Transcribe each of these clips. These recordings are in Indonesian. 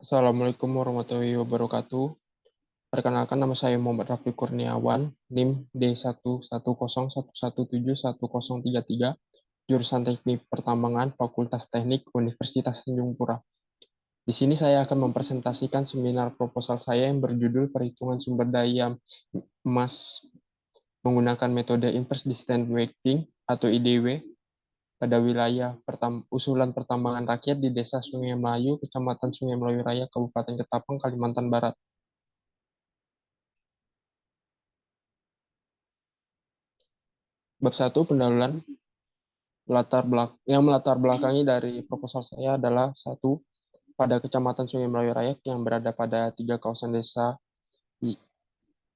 Assalamualaikum warahmatullahi wabarakatuh. Perkenalkan nama saya Muhammad Rafi Kurniawan, NIM D11171171033, jurusan Teknik Pertambangan, Fakultas Teknik, Universitas Tanjung Pura. Di sini saya akan mempresentasikan seminar proposal saya yang berjudul Perhitungan Sumber Daya Emas menggunakan metode Inverse Distance Weighting atau IDW pada wilayah usulan pertambangan rakyat di Desa Sungai Melayu, Kecamatan Sungai Melayu Raya, Kabupaten Ketapang, Kalimantan Barat. Bab 1, pendahuluan. Yang melatar belakangi dari proposal saya adalah satu, pada Kecamatan Sungai Melayu Raya yang berada pada 3 kawasan desa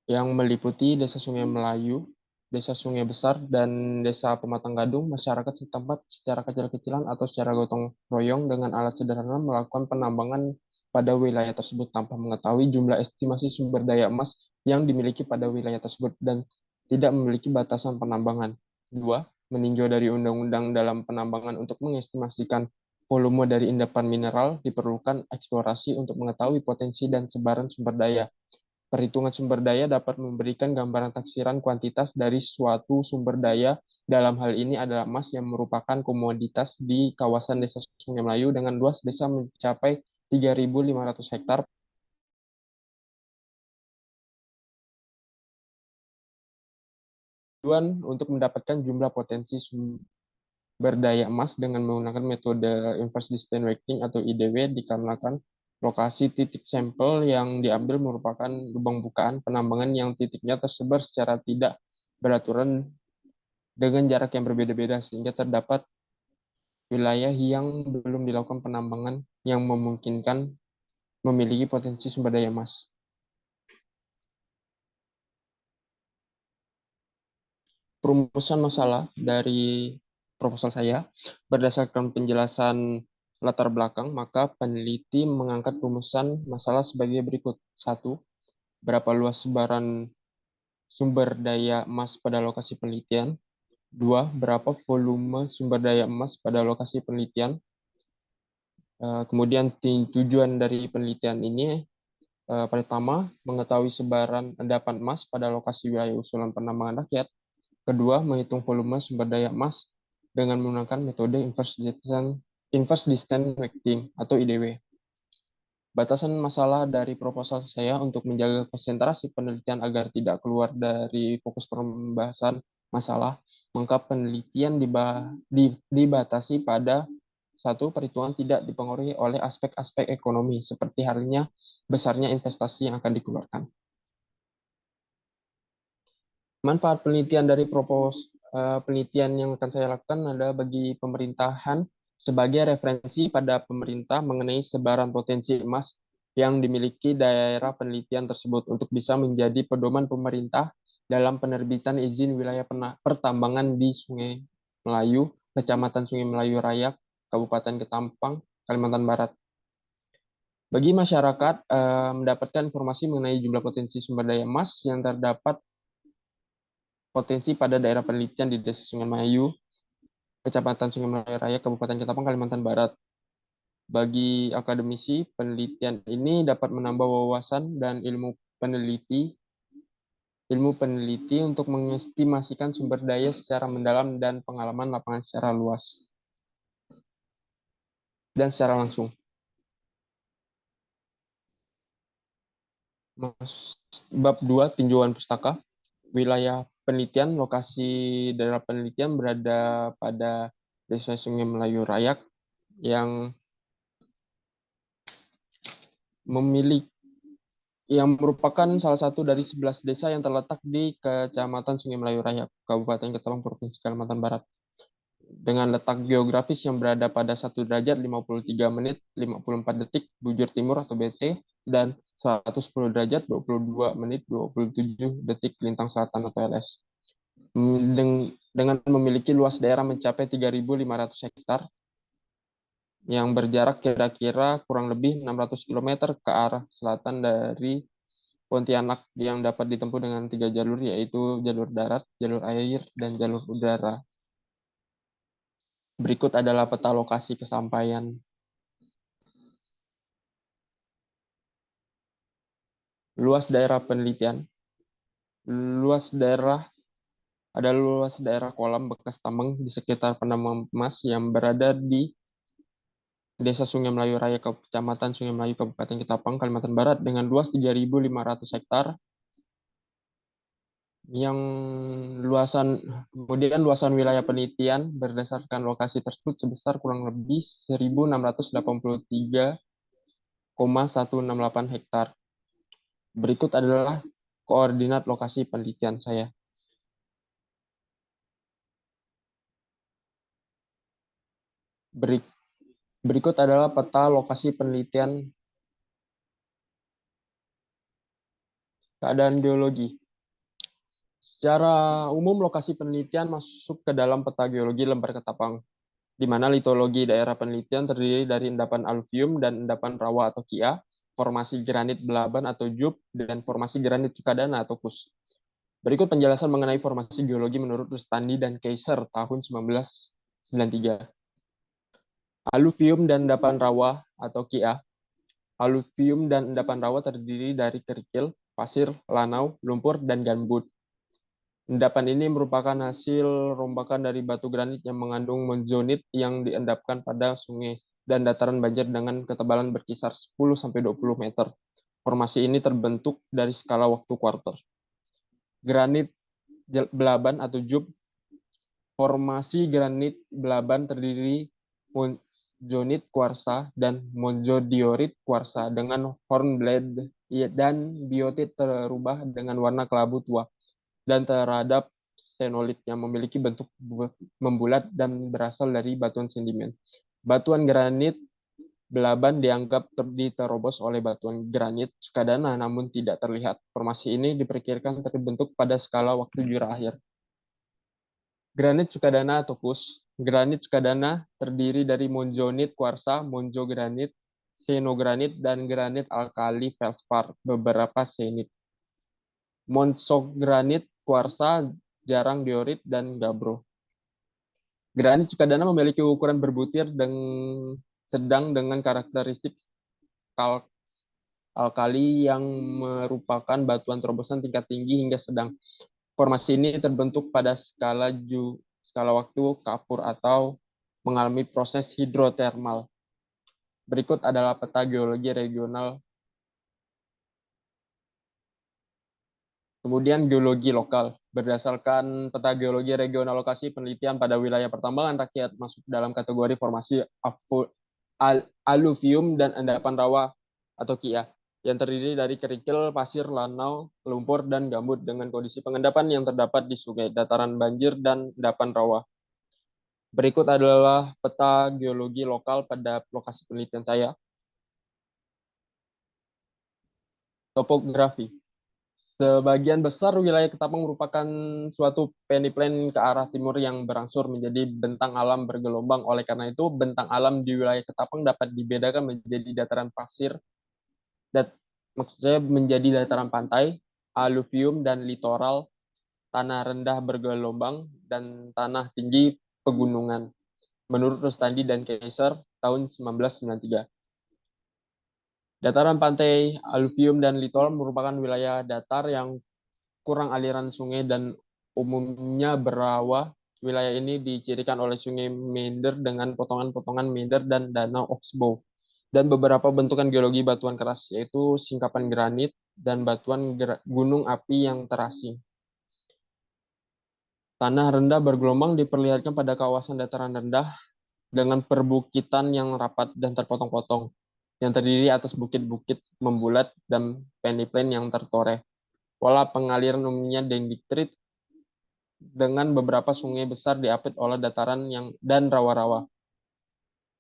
yang meliputi Desa Sungai Melayu, Desa Sungai Besar, dan Desa Pematang Gadung. Masyarakat setempat secara kecil-kecilan atau secara gotong royong dengan alat sederhana melakukan penambangan pada wilayah tersebut tanpa mengetahui jumlah estimasi sumber daya emas yang dimiliki pada wilayah tersebut dan tidak memiliki batasan penambangan. Dua, meninjau dari undang-undang dalam penambangan untuk mengestimasikan volume dari endapan mineral, diperlukan eksplorasi untuk mengetahui potensi dan sebaran sumber daya. Perhitungan sumber daya dapat memberikan gambaran taksiran kuantitas dari suatu sumber daya. Dalam hal ini adalah emas yang merupakan komoditas di kawasan Desa Sungai Melayu dengan luas desa mencapai 3.500 hektar. Tujuan untuk mendapatkan jumlah potensi sumber daya emas dengan menggunakan metode Inverse Distance Weighting atau IDW dikarenakan lokasi titik sampel yang diambil merupakan lubang bukaan penambangan yang titiknya tersebar secara tidak beraturan dengan jarak yang berbeda-beda sehingga terdapat wilayah yang belum dilakukan penambangan yang memungkinkan memiliki potensi sumber daya emas. Perumusan masalah dari proposal saya berdasarkan penjelasan latar belakang, maka peneliti mengangkat rumusan masalah sebagai berikut. Satu, berapa luas sebaran sumber daya emas pada lokasi penelitian. Dua, berapa volume sumber daya emas pada lokasi penelitian. Kemudian tujuan dari penelitian ini pertama, mengetahui sebaran endapan emas pada lokasi wilayah usulan penambangan rakyat. Kedua, menghitung volume sumber daya emas dengan menggunakan metode Inverse Distance Weighting atau IDW. Batasan masalah dari proposal saya untuk menjaga konsentrasi penelitian agar tidak keluar dari fokus pembahasan masalah, maka penelitian dibatasi pada satu, perhitungan tidak dipengaruhi oleh aspek-aspek ekonomi, seperti halnya besarnya investasi yang akan dikeluarkan. Manfaat penelitian dari penelitian yang akan saya lakukan adalah bagi pemerintahan sebagai referensi pada pemerintah mengenai sebaran potensi emas yang dimiliki daerah penelitian tersebut untuk bisa menjadi pedoman pemerintah dalam penerbitan izin wilayah pertambangan di Sungai Melayu, Kecamatan Sungai Melayu Raya, Kabupaten Ketapang, Kalimantan Barat. Bagi masyarakat mendapatkan informasi mengenai jumlah potensi sumber daya emas yang terdapat potensi pada daerah penelitian di Desa Sungai Melayu, Kecamatan Sungai Melayu Raya, Kabupaten Ketapang, Kalimantan Barat. Bagi akademisi, penelitian ini dapat menambah wawasan dan ilmu peneliti untuk mengestimasikan sumber daya secara mendalam dan pengalaman lapangan secara luas dan secara langsung. Bab 2, tinjauan pustaka. Wilayah penelitian, lokasi daerah penelitian berada pada Desa Sungai Melayu Raya yang merupakan salah satu dari 11 desa yang terletak di Kecamatan Sungai Melayu Raya, Kabupaten Ketapang, Provinsi Kalimantan Barat. Dengan letak geografis yang berada pada 1 derajat 53 menit 54 detik bujur timur atau BT dan 110 derajat 22 menit 27 detik lintang selatan atau LS. Dengan memiliki luas daerah mencapai 3.500 hektar, yang berjarak kira-kira kurang lebih 600 km ke arah selatan dari Pontianak yang dapat ditempuh dengan 3 jalur, yaitu jalur darat, jalur air, dan jalur udara. Berikut adalah peta lokasi kesampaian. Luas daerah penelitian. Luas daerah Ada luas daerah kolam bekas tambang di sekitar penambang emas yang berada di Desa Sungai Melayu Raya, Kecamatan Sungai Melayu, Kabupaten Ketapang, Kalimantan Barat, dengan luas 3.500 hektar, yang luasan kemudian luasan wilayah penelitian berdasarkan lokasi tersebut sebesar kurang lebih 1.683,168 hektar. Berikut adalah koordinat lokasi penelitian saya. Berikut adalah peta lokasi penelitian keadaan geologi. Secara umum, lokasi penelitian masuk ke dalam peta geologi Lembar Ketapang, di mana litologi daerah penelitian terdiri dari endapan aluvium dan endapan rawa atau kia, formasi granit belaban atau jub, dan formasi granit cukadana atau kus. Berikut penjelasan mengenai formasi geologi menurut Rustandi dan Kaiser tahun 1993. Aluvium dan endapan rawa atau kia. Aluvium dan endapan rawa terdiri dari kerikil, pasir, lanau, lumpur, dan gambut. Endapan ini merupakan hasil rombakan dari batu granit yang mengandung monzonit yang diendapkan pada sungai dan dataran banjir dengan ketebalan berkisar 10-20 meter. Formasi ini terbentuk dari skala waktu kuarter. Granit belaban atau jub. Formasi granit belaban terdiri monzonit kuarsa dan monzodiorit kuarsa dengan hornblende dan biotit terubah dengan warna kelabu tua, dan terhadap xenolit yang memiliki bentuk membulat dan berasal dari batuan sedimen. Batuan granit belaban dianggap diterobos oleh batuan granit cukadana namun tidak terlihat. Formasi ini diperkirakan terbentuk pada skala waktu jura akhir. Granit cukadana atau kus. Granit cukadana terdiri dari monzonit kuarsa, monzogranit, xenogranit, dan granit alkali feldspar, beberapa senit. Monsogranit, kuarsa, jarang diorit, dan gabbro. Granit cukadana memiliki ukuran berbutir dan sedang dengan karakteristik kalk alkali yang merupakan batuan terobosan tingkat tinggi hingga sedang. Formasi ini terbentuk pada skala waktu kapur atau mengalami proses hidrotermal. Berikut adalah peta geologi regional. Kemudian geologi lokal. Berdasarkan peta geologi regional lokasi penelitian pada wilayah pertambangan rakyat masuk dalam kategori formasi aluvium dan endapan rawa atau kia, yang terdiri dari kerikil, pasir, lanau, lumpur, dan gambut dengan kondisi pengendapan yang terdapat di sungai, dataran banjir, dan endapan rawa. Berikut adalah peta geologi lokal pada lokasi penelitian saya. Topografi. Sebagian besar wilayah Ketapang merupakan suatu peneplain ke arah timur yang berangsur menjadi bentang alam bergelombang. Oleh karena itu, bentang alam di wilayah Ketapang dapat dibedakan menjadi dataran pasir, maksudnya menjadi dataran pantai, aluvium dan litoral, tanah rendah bergelombang, dan tanah tinggi pegunungan. Menurut Rustandi dan Kaiser tahun 1993. Dataran pantai, aluvium, dan litoral merupakan wilayah datar yang kurang aliran sungai dan umumnya berawa. Wilayah ini dicirikan oleh sungai meander dengan potongan-potongan meander dan danau oxbow, dan beberapa bentukan geologi batuan keras, yaitu singkapan granit dan batuan gunung api yang terasing. Tanah rendah bergelombang diperlihatkan pada kawasan dataran rendah dengan perbukitan yang rapat dan terpotong-potong, yang terdiri atas bukit-bukit membulat dan peneplain yang tertoreh. Pola pengaliran umumnya dendritrik dengan beberapa sungai besar diapit oleh dataran dan rawa-rawa.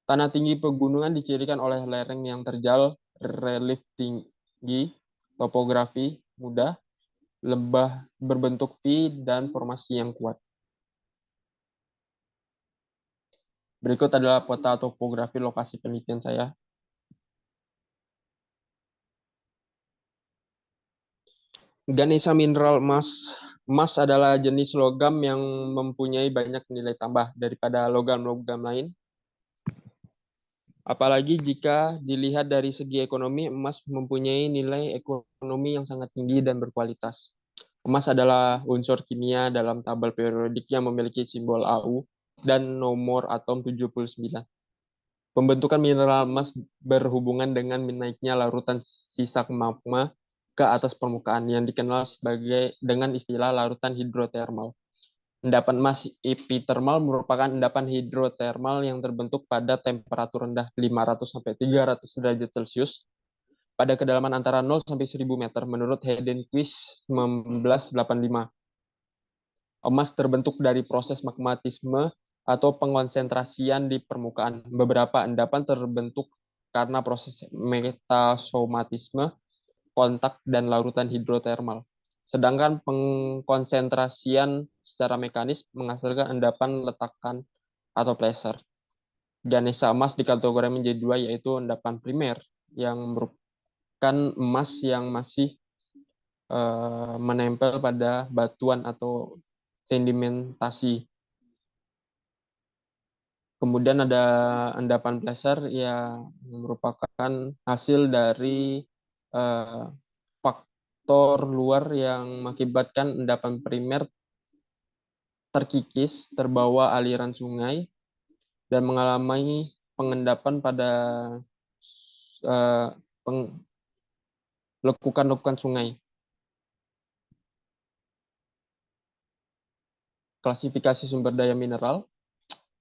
Tanah tinggi pegunungan dicirikan oleh lereng yang terjal, relief tinggi, topografi mudah, lembah berbentuk V, dan formasi yang kuat. Berikut adalah peta topografi lokasi penelitian saya. Ganesha mineral emas. Emas adalah jenis logam yang mempunyai banyak nilai tambah daripada logam-logam lain. Apalagi jika dilihat dari segi ekonomi, emas mempunyai nilai ekonomi yang sangat tinggi dan berkualitas. Emas adalah unsur kimia dalam tabel periodik yang memiliki simbol AU dan nomor atom 79. Pembentukan mineral emas berhubungan dengan naiknya larutan sisa magma ke atas permukaan yang dikenal sebagai dengan istilah larutan hidrotermal. Endapan emas epithermal merupakan endapan hidrotermal yang terbentuk pada temperatur rendah 500 sampai 300 derajat Celcius pada kedalaman antara 0 sampai 1000 meter menurut Heidenquist 1985. Emas terbentuk dari proses magmatisme atau pengonsentrasian di permukaan. Beberapa endapan terbentuk karena proses metasomatisme, kontak, dan larutan hidrotermal. Sedangkan pengkonsentrasian secara mekanis menghasilkan endapan letakan atau placer. Jenis emas dikategorikan menjadi dua, yaitu endapan primer yang merupakan emas yang masih menempel pada batuan atau sedimentasi. Kemudian ada endapan placer yang merupakan hasil dari faktor luar yang mengakibatkan endapan primer terkikis, terbawa aliran sungai, dan mengalami pengendapan pada lekukan-lekukan sungai. Klasifikasi sumber daya mineral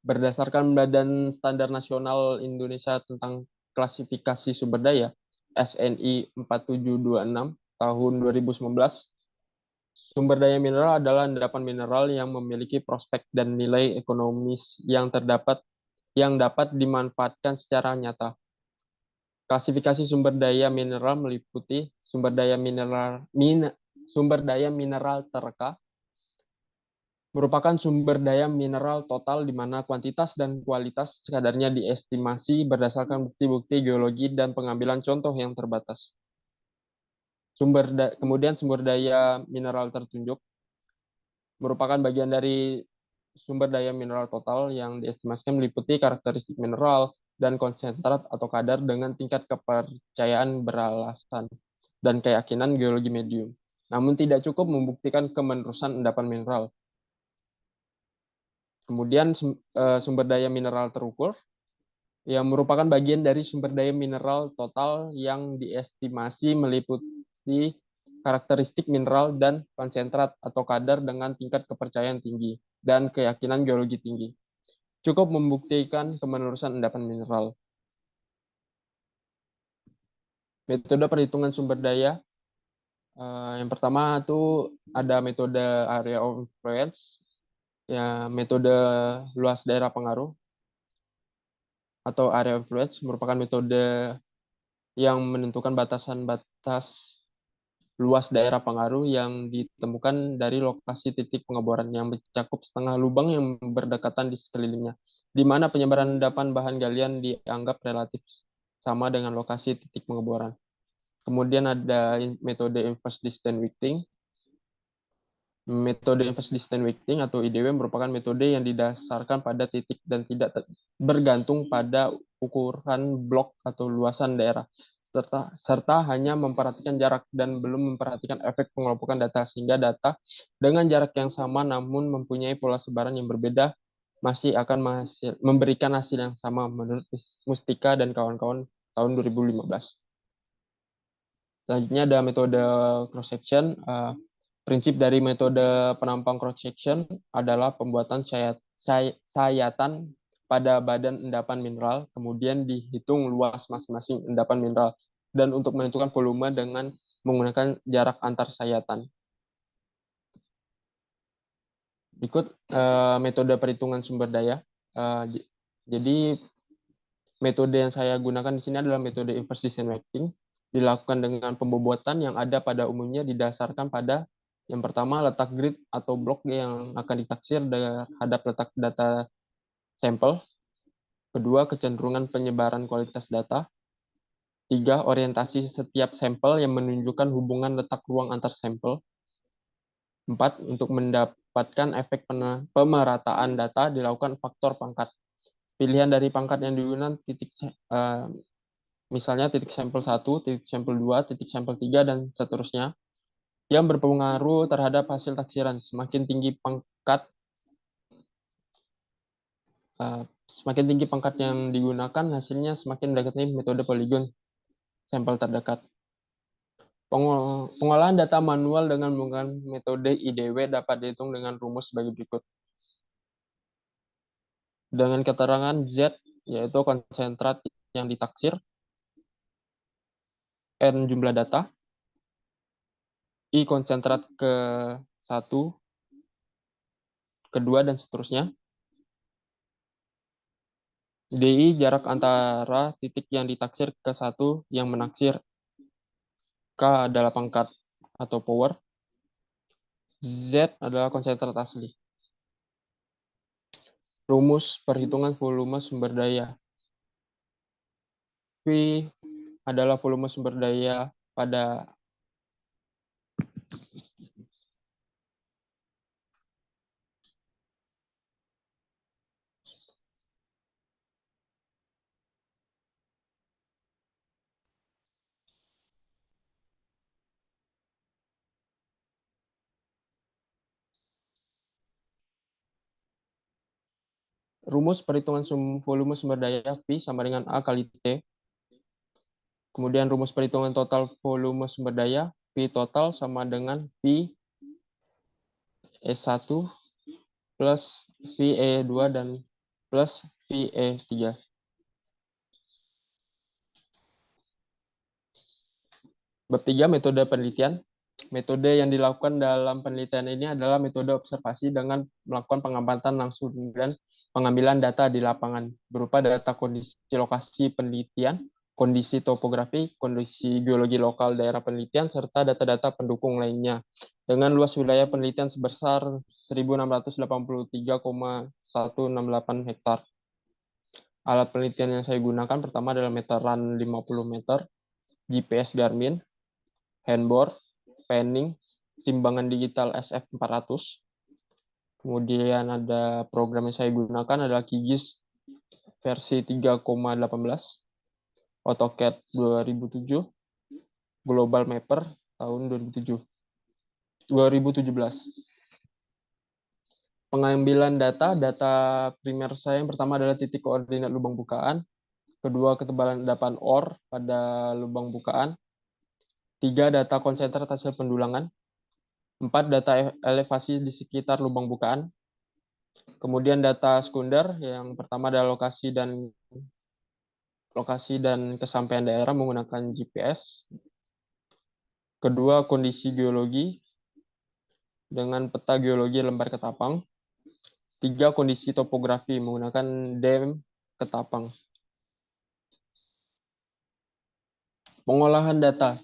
berdasarkan Badan Standar Nasional Indonesia tentang Klasifikasi Sumber Daya SNI 4726 tahun 2019, sumber daya mineral adalah endapan mineral yang memiliki prospek dan nilai ekonomis yang dapat dimanfaatkan secara nyata. Klasifikasi sumber daya mineral meliputi sumber daya mineral tereka, merupakan sumber daya mineral total di mana kuantitas dan kualitas sekadarnya diestimasi berdasarkan bukti-bukti geologi dan pengambilan contoh yang terbatas. Kemudian sumber daya mineral tertunjuk merupakan bagian dari sumber daya mineral total yang diestimasikan meliputi karakteristik mineral dan konsentrat atau kadar dengan tingkat kepercayaan beralasan dan keyakinan geologi medium. Namun tidak cukup membuktikan kemenerusan endapan mineral. Kemudian sumber daya mineral terukur yang merupakan bagian dari sumber daya mineral total yang diestimasi meliputi karakteristik mineral dan konsentrat atau kadar dengan tingkat kepercayaan tinggi dan keyakinan geologi tinggi. Cukup membuktikan kemenerusan endapan mineral. Metode perhitungan sumber daya. Yang pertama itu ada metode area of influence, ya metode luas daerah pengaruh atau area of influence merupakan metode yang menentukan batasan-batas luas daerah pengaruh yang ditemukan dari lokasi titik pengeboran yang mencakup setengah lubang yang berdekatan di sekelilingnya, di mana penyebaran endapan bahan galian dianggap relatif sama dengan lokasi titik pengeboran. Kemudian ada metode inverse distance weighting. Metode inverse distance weighting atau IDW merupakan metode yang didasarkan pada titik dan tidak bergantung pada ukuran blok atau luasan daerah, serta hanya memperhatikan jarak dan belum memperhatikan efek pengelompokan data, sehingga data dengan jarak yang sama namun mempunyai pola sebaran yang berbeda masih akan memberikan hasil yang sama menurut Mustika dan kawan-kawan tahun 2015. Selanjutnya ada metode cross section. Prinsip dari metode penampang cross section adalah pembuatan sayatan pada badan endapan mineral, kemudian dihitung luas masing-masing endapan mineral, dan untuk menentukan volume dengan menggunakan jarak antar sayatan. Berikut metode perhitungan sumber daya. Jadi metode yang saya gunakan di sini adalah metode inverse distance weighting, dilakukan dengan pembobotan yang ada pada umumnya didasarkan pada yang pertama letak grid atau blok yang akan ditaksir terhadap letak data sampel. Kedua, kecenderungan penyebaran kualitas data. Tiga, orientasi setiap sampel yang menunjukkan hubungan letak ruang antar sampel. Empat, untuk mendapatkan efek pemerataan data dilakukan faktor pangkat. pilihan dari pangkat yang digunakan misalnya titik sampel 1, titik sampel 2, titik sampel 3, dan seterusnya, yang berpengaruh terhadap hasil taksiran. Semakin tinggi pangkat yang digunakan, hasilnya semakin mendekati metode poligon sampel terdekat. Pengolahan data manual dengan menggunakan metode IDW dapat dihitung dengan rumus sebagai berikut. Dengan keterangan Z, yaitu konsentrat yang ditaksir, N jumlah data, I konsentrat ke 1, kedua, dan seterusnya. DI jarak antara titik yang ditaksir ke 1 yang menaksir. K adalah pangkat atau power. Z adalah konsentrat asli. Rumus perhitungan volume sumber daya. V adalah volume sumber daya pada rumus perhitungan volume sumber daya V sama dengan A kali T. Kemudian rumus perhitungan total volume sumber daya V total sama dengan V E1 plus V E2 dan plus V E3. Bab 3, metode penelitian. Metode yang dilakukan dalam penelitian ini adalah metode observasi dengan melakukan pengamatan langsung dan pengambilan data di lapangan berupa data kondisi lokasi penelitian, kondisi topografi, kondisi geologi lokal daerah penelitian, serta data-data pendukung lainnya. Dengan luas wilayah penelitian sebesar 1.683,168 hektar. Alat penelitian yang saya gunakan pertama adalah meteran 50 meter, GPS Garmin, handbor, penning, timbangan digital SF400. Kemudian ada program yang saya gunakan adalah QGIS versi 3,18, AutoCAD 2007, Global Mapper tahun 2017. Pengambilan data primer saya yang pertama adalah titik koordinat lubang bukaan, kedua ketebalan endapan ore pada lubang bukaan, 3 data konsentrat hasil pendulangan, 4 data elevasi di sekitar lubang bukaan, kemudian data sekunder yang pertama adalah lokasi dan kesampaian daerah menggunakan GPS, kedua kondisi geologi dengan peta geologi lembar ketapang, 3 kondisi topografi menggunakan DEM ketapang. Pengolahan data.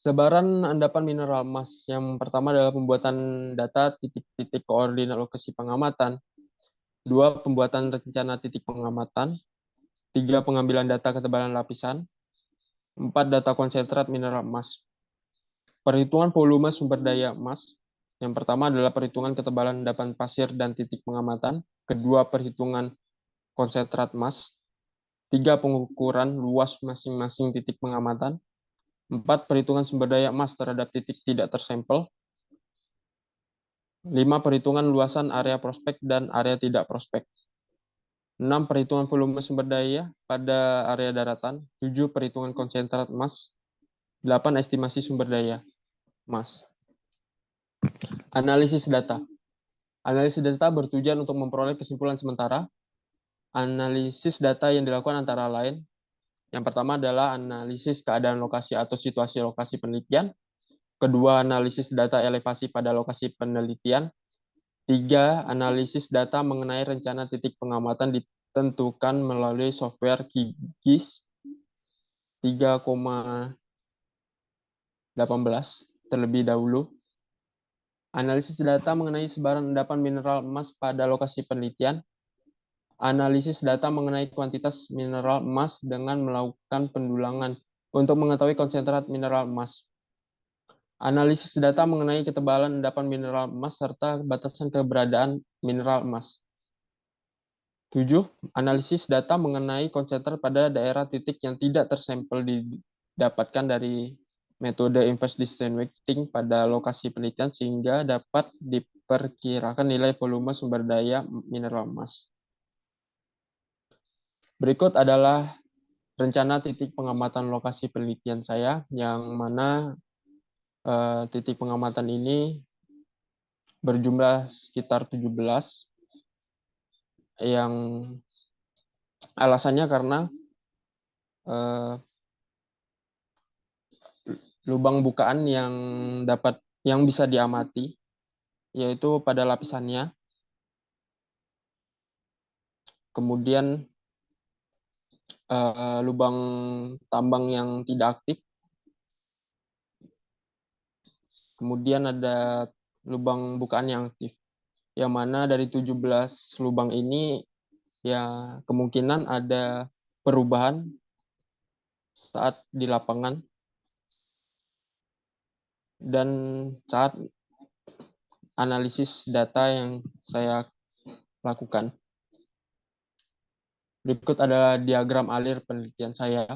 Sebaran endapan mineral emas. Yang pertama adalah pembuatan data titik-titik koordinat lokasi pengamatan. 2. Pembuatan rencana titik pengamatan. 3. Pengambilan data ketebalan lapisan. 4. Data konsentrat mineral emas. Perhitungan volume sumber daya emas. Yang pertama adalah perhitungan ketebalan endapan pasir dan titik pengamatan. Kedua, perhitungan konsentrat emas. 3. Pengukuran luas masing-masing titik pengamatan. 4. Perhitungan sumber daya emas terhadap titik tidak tersampel. 5. Perhitungan luasan area prospek dan area tidak prospek. 6. Perhitungan volume sumber daya pada area daratan. 7. Perhitungan konsentrat emas. 8. Estimasi sumber daya emas. Analisis data. Analisis data bertujuan untuk memperoleh kesimpulan sementara. Analisis data yang dilakukan antara lain. Yang pertama adalah analisis keadaan lokasi atau situasi lokasi penelitian. Kedua, analisis data elevasi pada lokasi penelitian. 3. Analisis data mengenai rencana titik pengamatan ditentukan melalui software QGIS 3,18 terlebih dahulu. Analisis data mengenai sebaran endapan mineral emas pada lokasi penelitian. Analisis data mengenai kuantitas mineral emas dengan melakukan pendulangan untuk mengetahui konsentrat mineral emas. Analisis data mengenai ketebalan endapan mineral emas serta batasan keberadaan mineral emas. 7. Analisis data mengenai konsentrasi pada daerah titik yang tidak tersampel didapatkan dari metode inverse distance weighting pada lokasi penelitian sehingga dapat diperkirakan nilai volume sumber daya mineral emas. Berikut adalah rencana titik pengamatan lokasi penelitian saya, yang mana titik pengamatan ini berjumlah sekitar 17, yang alasannya karena lubang bukaan yang bisa diamati yaitu pada lapisannya, kemudian lubang tambang yang tidak aktif, kemudian ada lubang bukaan yang aktif, yang mana dari 17 lubang ini ya kemungkinan ada perubahan saat di lapangan dan saat analisis data yang saya lakukan. Berikut adalah diagram alir penelitian saya.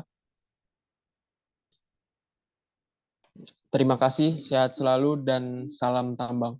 Terima kasih, sehat selalu, dan salam tambang.